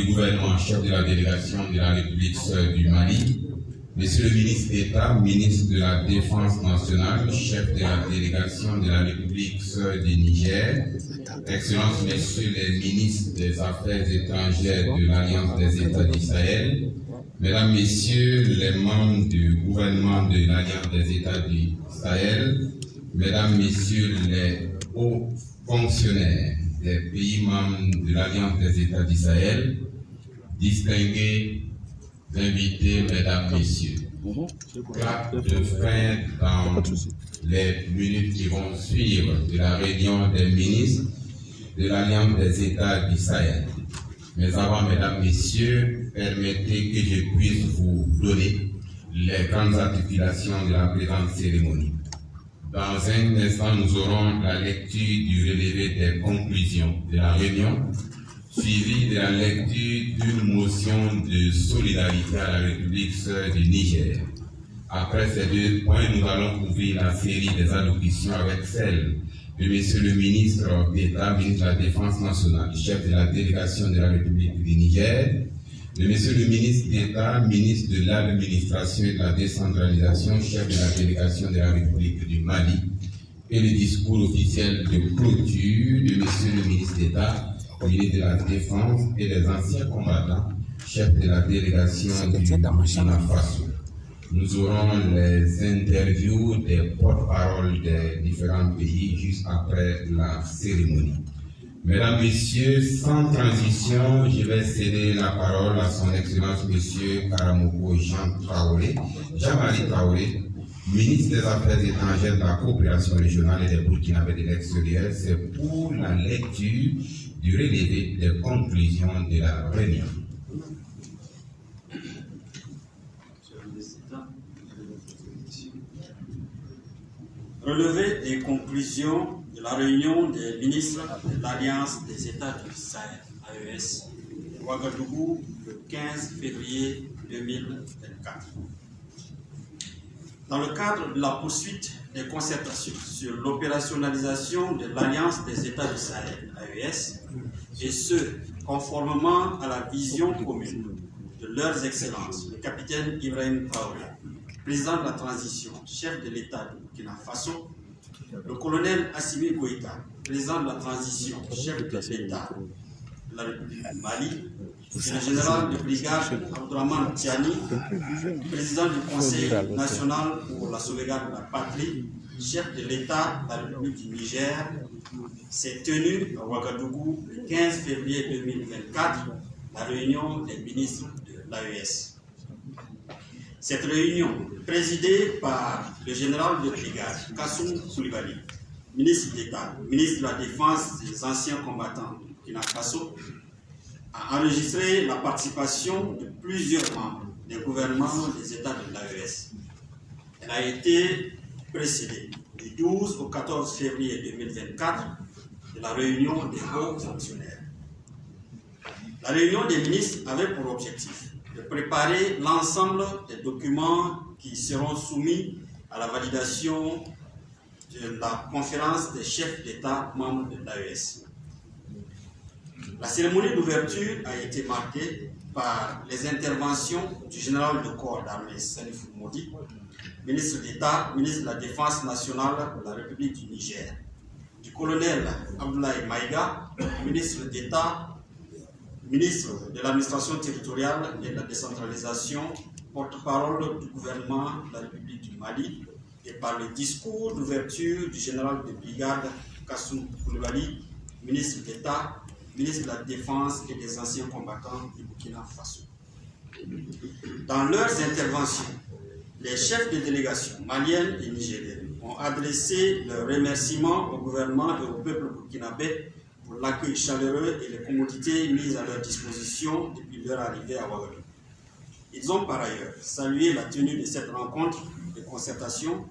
du gouvernement, chef de la délégation de la République du Mali, Monsieur le ministre d'État, ministre de la Défense nationale, chef de la délégation de la République du Niger, Excellences, Messieurs les ministres des Affaires étrangères de l'Alliance des États du Sahel, Mesdames, Messieurs les membres du gouvernement de l'Alliance des États du Sahel, Mesdames, Messieurs les hauts fonctionnaires des pays membres de l'Alliance des États du Sahel, distingués invités, Mesdames, Messieurs. Clap de fin dans les minutes qui vont suivre de la réunion des ministres de l'Alliance des États du Sahel. Mais avant, Mesdames, Messieurs, permettez que je puisse vous donner les grandes articulations de la présente cérémonie. Dans un instant, nous aurons la lecture du relevé des conclusions de la réunion, suivie de la lecture d'une motion de solidarité à la République du Niger. Après ces deux points, nous allons ouvrir la série des allocutions avec celle de Monsieur le ministre d'État, ministre de la Défense nationale, chef de la délégation de la République du Niger, de Monsieur le ministre d'État, ministre de l'Administration et de la Décentralisation, chef de la délégation de la République du Mali, et le discours officiel de clôture de Monsieur le ministre d'État, ministre de la Défense et des anciens combattants, chef de la délégation du Burkina Faso. Nous aurons les interviews des porte-paroles des différents pays juste après la cérémonie. Mesdames, Messieurs, sans transition, je vais céder la parole à son Excellence Monsieur Karamoko Jean-Marie Traoré, ministre des Affaires étrangères, de la coopération régionale et des Burkinabés de l'extérieur. C'est pour la lecture du relevé des conclusions de la réunion. Relevé des conclusions de la réunion des ministres de l'Alliance des États du Sahel, AES, de Ouagadougou, le 15 février 2024. Dans le cadre de la poursuite des concertations sur l'opérationnalisation de l'Alliance des États du Sahel, AES, et ce, conformément à la vision commune de leurs excellences, le capitaine Ibrahim Traoré, président de la transition, chef de l'État du Burkina Faso, le colonel Assimi Goïta, président de la transition, chef de l'État de la République du Mali, et le général de brigade Abdourahmane Tiani, président du Conseil national pour la sauvegarde de la patrie, chef de l'État de la République du Niger, s'est tenue à Ouagadougou le 15 février 2024, la réunion des ministres de l'AES. Cette réunion, présidée par le général de brigade Kassoum Koulibaly, ministre d'État, ministre de la Défense des anciens combattants du Burkina Faso, a enregistré la participation de plusieurs membres des gouvernements des États de l'AES. Elle a été précédée du 12 au 14 février 2024 de la réunion des hauts fonctionnaires. La réunion des ministres avait pour objectif de préparer l'ensemble des documents qui seront soumis à la validation de la conférence des chefs d'État membres de l'AES. La cérémonie d'ouverture a été marquée par les interventions du général de corps d'armée Salif Moudi, ministre d'État, ministre de la Défense nationale de la République du Niger, du colonel Abdoulaye Maïga, ministre d'État, ministre de l'administration territoriale et de la décentralisation, porte-parole du gouvernement de la République du Mali, et par le discours d'ouverture du général de brigade Kassoum Koulibaly, ministre d'État, ministre de la Défense et des anciens combattants du Burkina Faso. Dans leurs interventions, les chefs de délégation maliennes et nigériennes ont adressé leurs remerciements au gouvernement et au peuple burkinabé pour l'accueil chaleureux et les commodités mises à leur disposition depuis leur arrivée à Ouagadougou. Ils ont par ailleurs salué la tenue de cette rencontre de concertation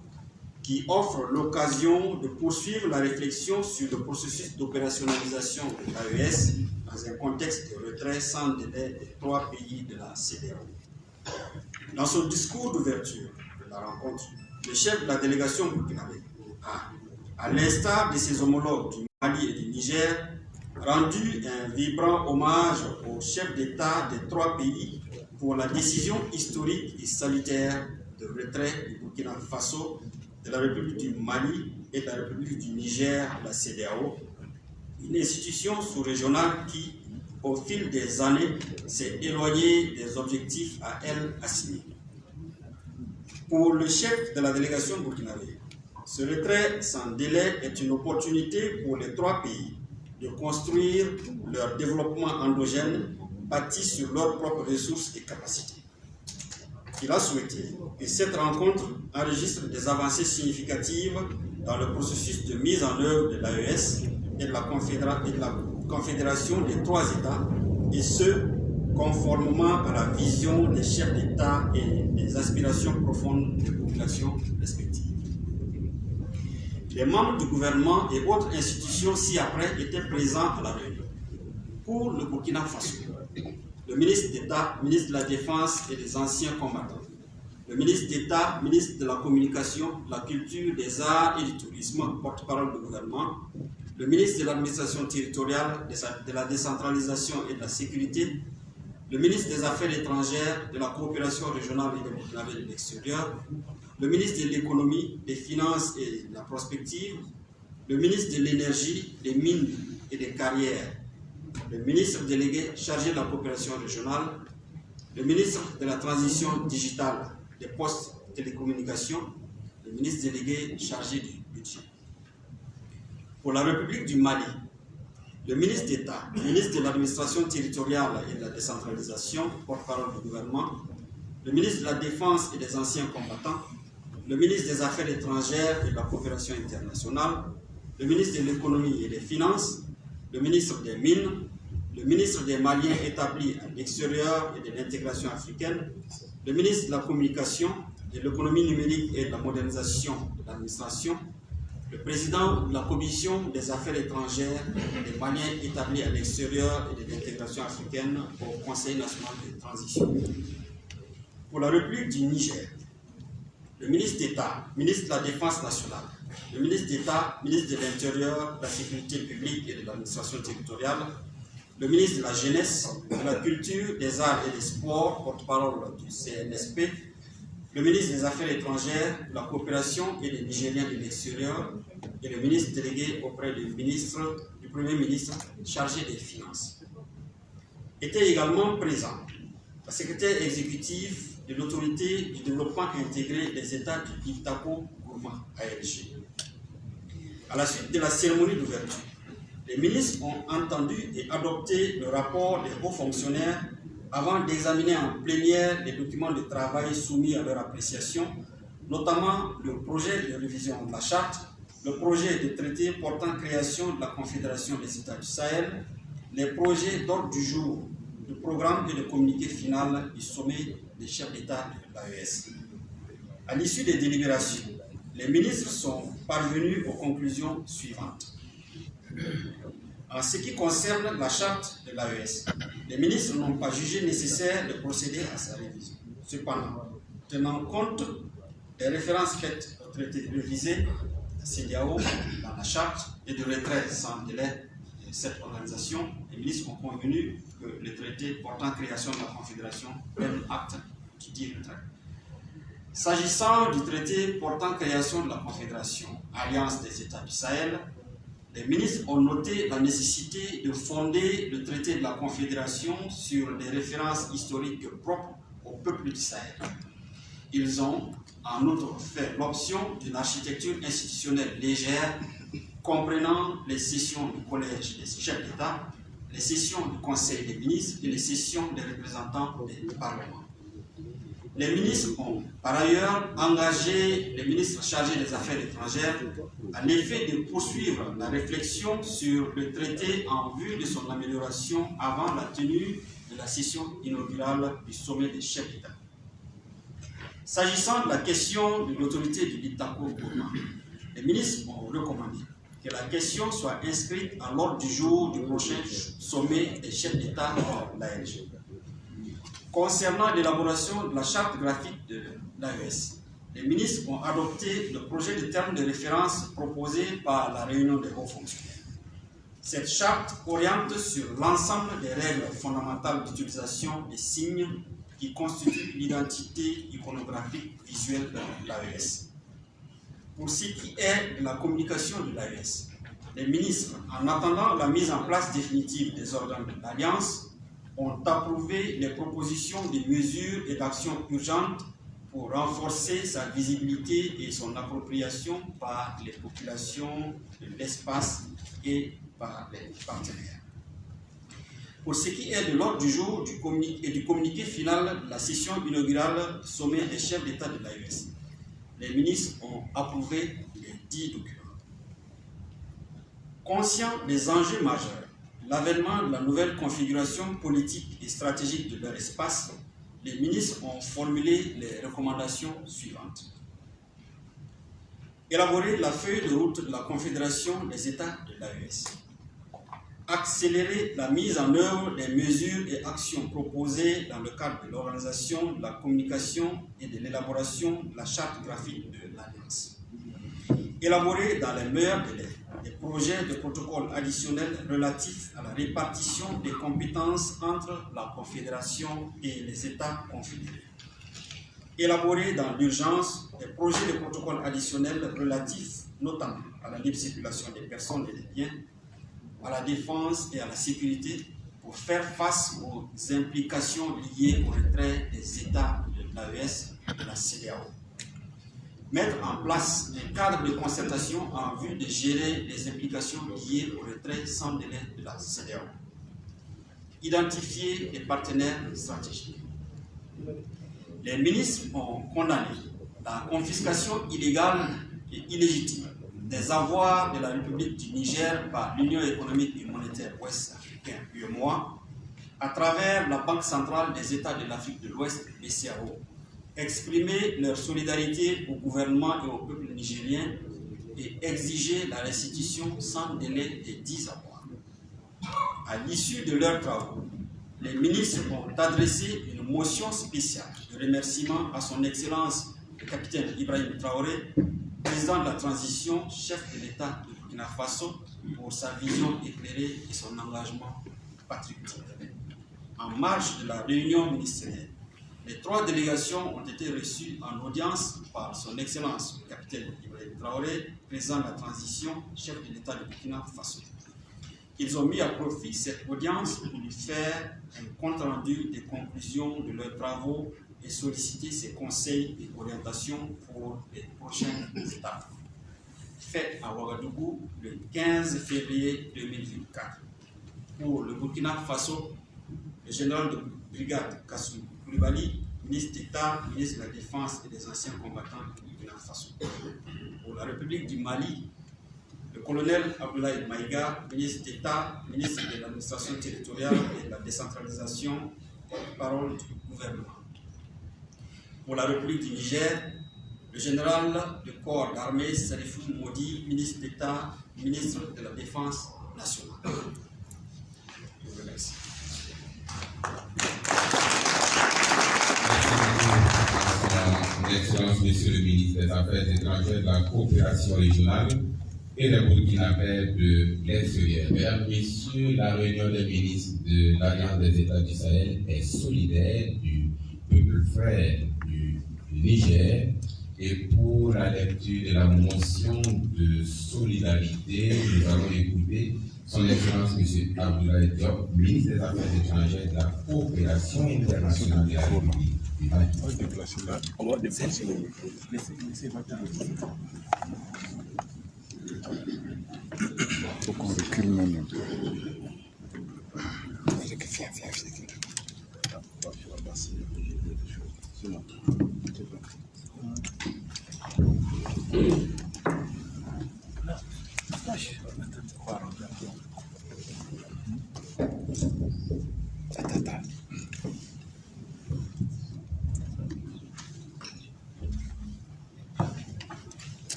qui offre l'occasion de poursuivre la réflexion sur le processus d'opérationnalisation de l'AES dans un contexte de retrait sans délai des 3 pays de la CEDEAO. Dans son discours d'ouverture de la rencontre, le chef de la délégation burkinabé a, à l'instar de ses homologues du Mali et du Niger, rendu un vibrant hommage aux chefs d'État des 3 pays pour la décision historique et salutaire de retrait du Burkina Faso, de la République du Mali et de la République du Niger, la CEDEAO, une institution sous-régionale qui, au fil des années, s'est éloignée des objectifs à elle assignés. Pour le chef de la délégation burkinabé, ce retrait sans délai est une opportunité pour les 3 pays de construire leur développement endogène bâti sur leurs propres ressources et capacités. Il a souhaité que cette rencontre enregistre des avancées significatives dans le processus de mise en œuvre de l'AES et de la confédération des 3 États, et ce, conformément à la vision des chefs d'État et des aspirations profondes des populations respectives. Les membres du gouvernement et autres institutions ci-après étaient présents à la réunion. Pour le Burkina Faso, le ministre d'État, ministre de la Défense et des anciens combattants, le ministre d'État, ministre de la Communication, de la Culture, des Arts et du Tourisme, porte-parole du gouvernement, le ministre de l'Administration territoriale, de la décentralisation et de la sécurité, le ministre des Affaires étrangères, de la coopération régionale et de l'extérieur, le ministre de l'économie, des finances et de la prospective, le ministre de l'énergie, des mines et des carrières, le ministre délégué chargé de la coopération régionale, le ministre de la transition digitale, des postes et télécommunications, le ministre délégué chargé du budget. Pour la République du Mali, le ministre d'État, le ministre de l'administration territoriale et de la décentralisation, porte-parole du gouvernement, le ministre de la Défense et des anciens combattants, le ministre des Affaires étrangères et de la coopération internationale, le ministre de l'économie et des finances, le ministre des Mines, le ministre des Maliens établis à l'extérieur et de l'intégration africaine, le ministre de la Communication, de l'économie numérique et de la modernisation de l'administration, le président de la Commission des Affaires étrangères des Maliens établis à l'extérieur et de l'intégration africaine au Conseil national de transition. Pour la République du Niger, le ministre d'État, ministre de la Défense nationale, le ministre d'État, ministre de l'Intérieur, de la Sécurité publique et de l'administration territoriale, le ministre de la Jeunesse, de la Culture, des Arts et des Sports, porte-parole du CNSP, le ministre des Affaires étrangères, de la coopération et des Nigériens de l'extérieur, et le ministre délégué auprès du Premier ministre chargé des Finances. Étaient également présents la secrétaire exécutive de l'autorité du développement intégré des États du Iptako-Gourma, ALG. À la suite de la cérémonie d'ouverture, les ministres ont entendu et adopté le rapport des hauts fonctionnaires avant d'examiner en plénière les documents de travail soumis à leur appréciation, notamment le projet de révision de la charte, le projet de traité portant création de la Confédération des États du Sahel, les projets d'ordre du jour, du programme et de communiqué final du sommet des chefs d'État de l'AES. À l'issue des délibérations, les ministres sont parvenus aux conclusions suivantes. En ce qui concerne la charte de l'AES, les ministres n'ont pas jugé nécessaire de procéder à sa révision. Cependant, tenant compte des références faites au traité révisé, la CEDEAO, dans la charte et de retrait sans délai de cette organisation, les ministres ont convenu que le traité portant création de la Confédération prenne acte qui dit retrait. S'agissant du traité portant création de la Confédération, Alliance des États du Sahel, les ministres ont noté la nécessité de fonder le traité de la Confédération sur des références historiques propres au peuple du Sahel. Ils ont en outre fait l'option d'une architecture institutionnelle légère comprenant les sessions du Collège des chefs d'État, les sessions du Conseil des ministres et les sessions des représentants des parlements. Les ministres ont par ailleurs engagé les ministres chargés des Affaires étrangères à l'effet de poursuivre la réflexion sur le traité en vue de son amélioration avant la tenue de la session inaugurale du sommet des chefs d'État. S'agissant de la question de l'autorité du Iptako-Gourma, les ministres ont recommandé que la question soit inscrite à l'ordre du jour du prochain sommet des chefs d'État de l'ALG. Concernant l'élaboration de la charte graphique de l'AES, les ministres ont adopté le projet de termes de référence proposé par la réunion des hauts fonctionnaires. Cette charte oriente sur l'ensemble des règles fondamentales d'utilisation des signes qui constituent l'identité iconographique visuelle de l'AES. Pour ce qui est de la communication de l'AES, les ministres, en attendant la mise en place définitive des organes de l'Alliance, ont approuvé les propositions de mesures et d'actions urgentes pour renforcer sa visibilité et son appropriation par les populations de l'espace et par les partenaires. Pour ce qui est de l'ordre du jour et du communiqué final de la session inaugurale sommet des chefs d'État de l'AES, les ministres ont approuvé les 10 documents. Conscients des enjeux majeurs, l'avènement de la nouvelle configuration politique et stratégique de leur espace, les ministres ont formulé les recommandations suivantes. Élaborer la feuille de route de la Confédération des États de l'AES. Accélérer la mise en œuvre des mesures et actions proposées dans le cadre de l'organisation, de la communication et de l'élaboration de la charte graphique de l'Alliance. Élaborer dans les meilleurs délais des projets de protocole additionnels relatifs à la répartition des compétences entre la Confédération et les États confédérés. Élaborer dans l'urgence des projets de protocole additionnels relatifs notamment à la libre circulation des personnes et des biens, à la défense et à la sécurité pour faire face aux implications liées au retrait des États de l'AES et de la CEDEAO. Mettre en place un cadre de concertation en vue de gérer les implications liées au retrait sans délai de la CEDEAO. Identifier les partenaires stratégiques. Les ministres ont condamné la confiscation illégale et illégitime des avoirs de la République du Niger par l'Union économique et monétaire ouest-africaine, UEMOA, à travers la Banque centrale des États de l'Afrique de l'Ouest, BCAO, exprimer leur solidarité au gouvernement et au peuple nigérien et exiger la restitution sans délai des 10 avoirs. À l'issue de leurs travaux, les ministres ont adressé une motion spéciale de remerciement à son Excellence le capitaine Ibrahim Traoré, président de la transition, chef de l'État de Burkina Faso, pour sa vision éclairée et son engagement patriotique. En marge de la réunion ministérielle, les 3 délégations ont été reçues en audience par son Excellence le capitaine Ibrahim Traoré, président de la transition, chef de l'État de Burkina Faso. Ils ont mis à profit cette audience pour lui faire un compte-rendu des conclusions de leurs travaux et solliciter ses conseils et orientations pour les prochaines étapes. Fait à Ouagadougou le 15 février 2024. Pour le Burkina Faso, le général de brigade Kassou Koulibaly, ministre d'État, ministre de la Défense et des anciens combattants du Burkina Faso. Pour la République du Mali, le colonel Abdoulaye Maïga, ministre d'État, ministre de l'administration territoriale et de la décentralisation, porte-parole du gouvernement. Pour la République du Niger, le général de corps d'armée Salifou Modi, ministre d'État, ministre de la Défense nationale. Je vous remercie. Son Excellence, Monsieur le ministre des Affaires étrangères, de la coopération régionale et des Burkinabés de l'extérieur. Mesdames, Messieurs, la réunion des ministres de l'Alliance des États du Sahel est solidaire du peuple frère du Niger. Et pour la lecture de la motion de solidarité, nous allons écouter son Excellence M. Abdoulaye Diop, ministre des Affaires étrangères de la coopération internationale de la République du Mali. On va déplacer le micro. Il faut qu'on recule même un peu.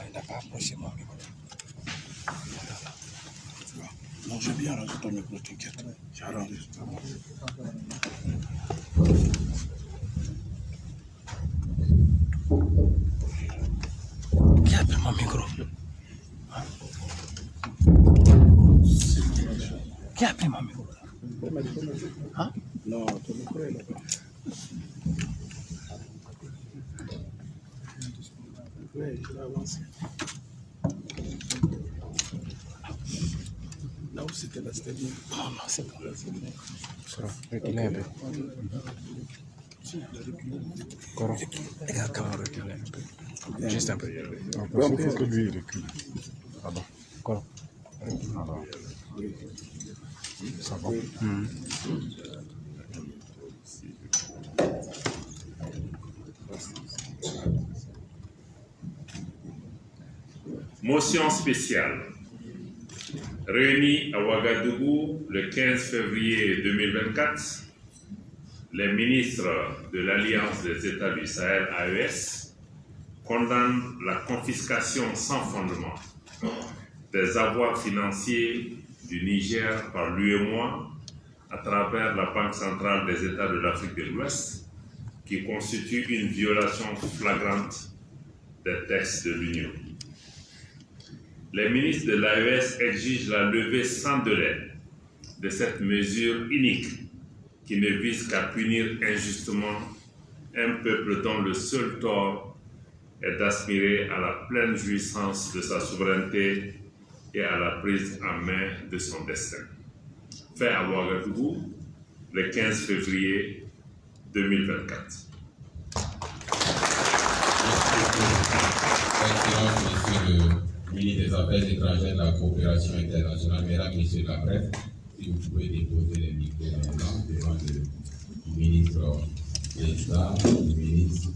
Il n'a pas approché moi. Non, j'ai bien arrangé ton micro, t'inquiète. J'ai arrangé. Qui a pris mon micro? C'est bon. Ouais, je vais avancer. Là où c'était là, c'était bien. Ah non, c'est pas là, c'est bien. Ça va, reculez un peu. Coran, regarde, reculez un peu. Juste un peu. Parce qu'il faut que lui recule. Pardon. Coran. Alors. Ça va. Motion spéciale. Réunis à Ouagadougou le 15 février 2024, les ministres de l'Alliance des États du Sahel, AES, condamnent la confiscation sans fondement des avoirs financiers du Niger par l'UEMOA à travers la Banque centrale des États de l'Afrique de l'Ouest, qui constitue une violation flagrante des textes de l'Union. Les ministres de l'AES exigent la levée sans délai de cette mesure unique qui ne vise qu'à punir injustement un peuple dont le seul tort est d'aspirer à la pleine jouissance de sa souveraineté et à la prise en main de son destin. Fait à Ouagadougou le 15 février 2024. Excellence, Monsieur le ministre des Affaires étrangères de la coopération internationale, mesdames, messieurs de la presse, si vous pouvez déposer les micros maintenant devant le ministre d'État, le ministre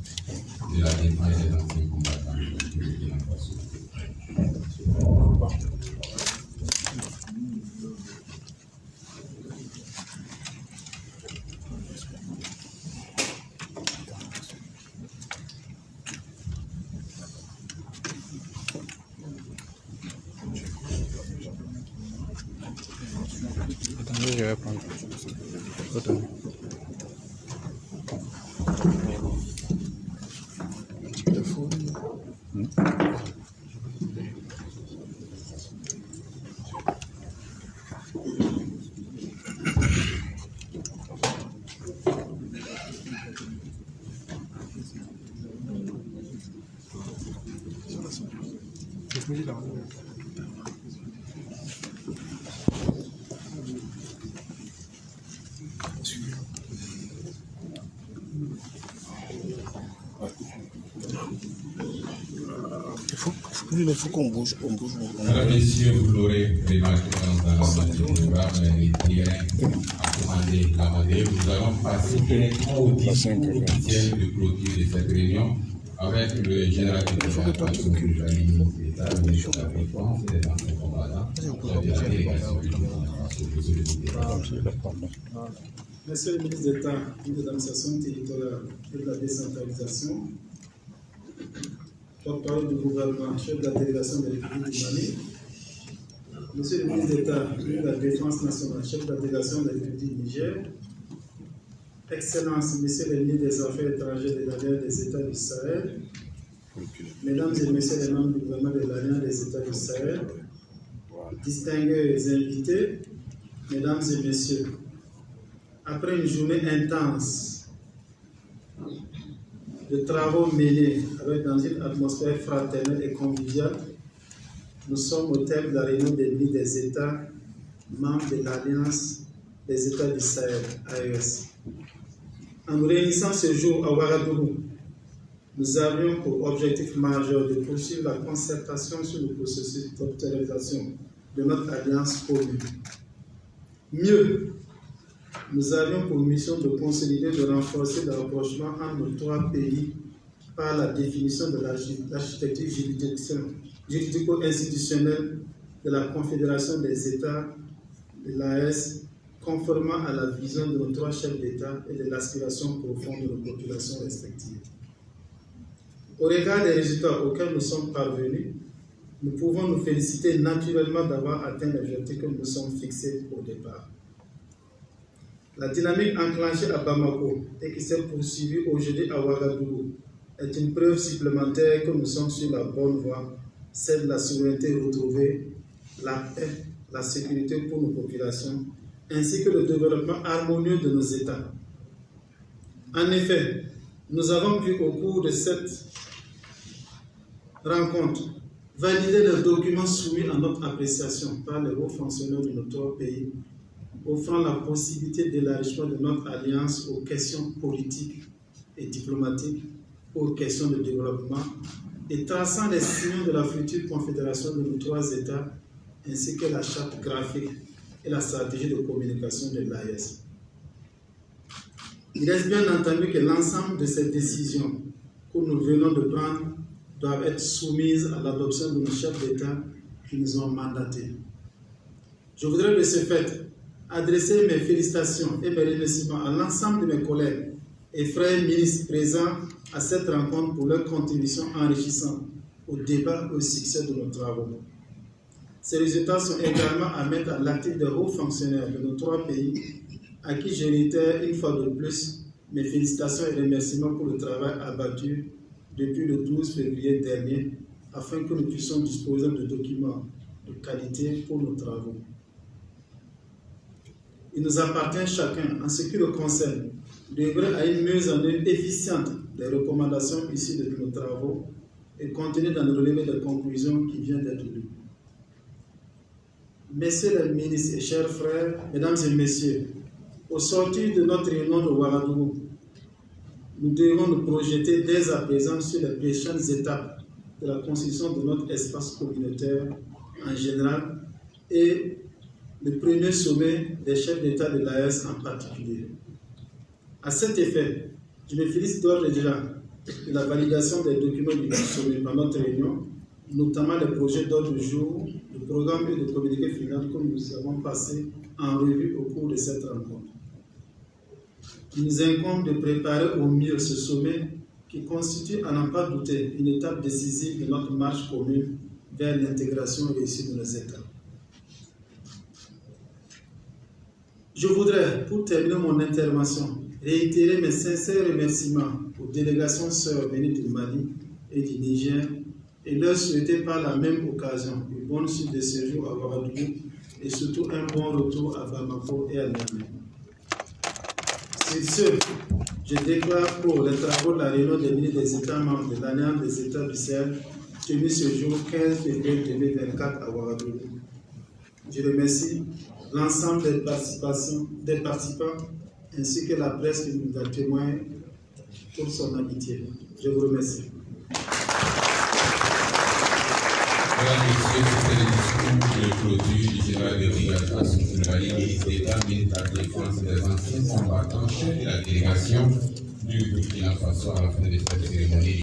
de la Défense et des anciens combattants du Burkina Faso. Attendez, je vais prendre. Attendez. Il faut qu'on bouge, on bouge. Mesdames, messieurs, vous l'aurez remarqué dans la programme, les terrains a commandé la monnaie. Nous allons passer directement au discours officiel de clôture de cette réunion avec le général de la ministre d'État, le ministre de la Défense et des anciens combattants, de la délégation du Monsieur le ministre d'État, ministre de l'administration territoriale et de la décentralisation, porte-parole du gouvernement, chef de la délégation de la République du Mali, Monsieur le ministre d'État, ministre de la Défense nationale, chef de la délégation de la République du Niger, Excellences, Messieurs les ministres des Affaires étrangères de l'Alliance des États du Sahel, Mesdames et Messieurs les membres du gouvernement de l'Alliance des États du Sahel, distingués invités, Mesdames et Messieurs, après une journée intense de travaux menés dans une atmosphère fraternelle et conviviale, nous sommes au terme de la réunion des ministres des États membres de l'Alliance des États du Sahel, AES. En nous réunissant ce jour à Ouagadougou, nous avions pour objectif majeur de poursuivre la concertation sur le processus d'observation de notre alliance commune. Mieux, nous avions pour mission de consolider, de renforcer le rapprochement entre nos trois pays par la définition de l'architecture juridico-institutionnelle de la Confédération des États de l'AES, conformément à la vision de nos trois chefs d'État et de l'aspiration profonde de nos populations respectives. Au regard des résultats auxquels nous sommes parvenus, nous pouvons nous féliciter naturellement d'avoir atteint l'objectif que nous sommes fixés au départ. La dynamique enclenchée à Bamako et qui s'est poursuivie aujourd'hui à Ouagadougou est une preuve supplémentaire que nous sommes sur la bonne voie, celle de la souveraineté retrouvée, la paix, la sécurité pour nos populations, ainsi que le développement harmonieux de nos États, En effet, nous avons pu au cours de cette rencontre valider les documents soumis à notre appréciation par les hauts fonctionnaires de nos trois pays, offrant la possibilité d'élargissement de notre alliance aux questions politiques et diplomatiques, aux questions de développement, et traçant les signaux de la future confédération de nos trois États, ainsi que la charte graphique et la stratégie de communication de l'AES. Il reste bien entendu que l'ensemble de ces décisions que nous venons de prendre doivent être soumises à l'adoption de nos chefs d'État qui nous ont mandatés. Je voudrais de ce fait adresser mes félicitations et mes remerciements à l'ensemble de mes collègues et frères ministres présents à cette rencontre pour leur contribution enrichissante au débat et au succès de nos travaux. Ces résultats sont également à mettre à l'actif des hauts fonctionnaires de nos trois pays, à qui je réitère une fois de plus mes félicitations et remerciements pour le travail abattu depuis le 12 février dernier, afin que nous puissions disposer de documents de qualité pour nos travaux. Il nous appartient chacun, en ce qui le concerne, d'œuvrer à une mise en œuvre efficiente des recommandations issues de nos travaux et contenues dans le relevé des conclusions qui vient d'être lues. Messieurs les ministres et chers frères, mesdames et messieurs, au sortir de notre réunion de Ouagadougou, nous devons nous projeter dès à présent sur les prochaines étapes de la construction de notre espace communautaire en général et le premier sommet des chefs d'État de l'AES en particulier. À cet effet, je me félicite d'ores et déjà de la validation des documents du sommet par notre réunion, notamment les projets d'ordre du jour, le programme et le communiqué final que nous avons passé en revue au cours de cette rencontre. Il nous incombe de préparer au mieux ce sommet qui constitue, à n'en pas douter, une étape décisive de notre marche commune vers l'intégration réussie de nos États. Je voudrais, pour terminer mon intervention, réitérer mes sincères remerciements aux délégations sœurs venues du Mali et du Niger et leur souhaiter par la même occasion une bonne suite de séjour à Ouagadougou et surtout un bon retour à Bamako et à Niamey. Sur ce, je déclare pour les travaux de la réunion des ministres des États membres de l'Alliance des États du Sahel tenue ce jour 15 février 2024 à Ouagadougou. Je remercie l'ensemble des participants ainsi que la presse qui nous a témoigné pour son amitié. Je vous remercie. Mesdames, Messieurs, c'était le discours de clôture du général de brigade Assou Coulibaly, ministre d'État, ministre de la Défense et des anciens combattants, chef de la délégation du Burkina Faso à la fin de cette cérémonie.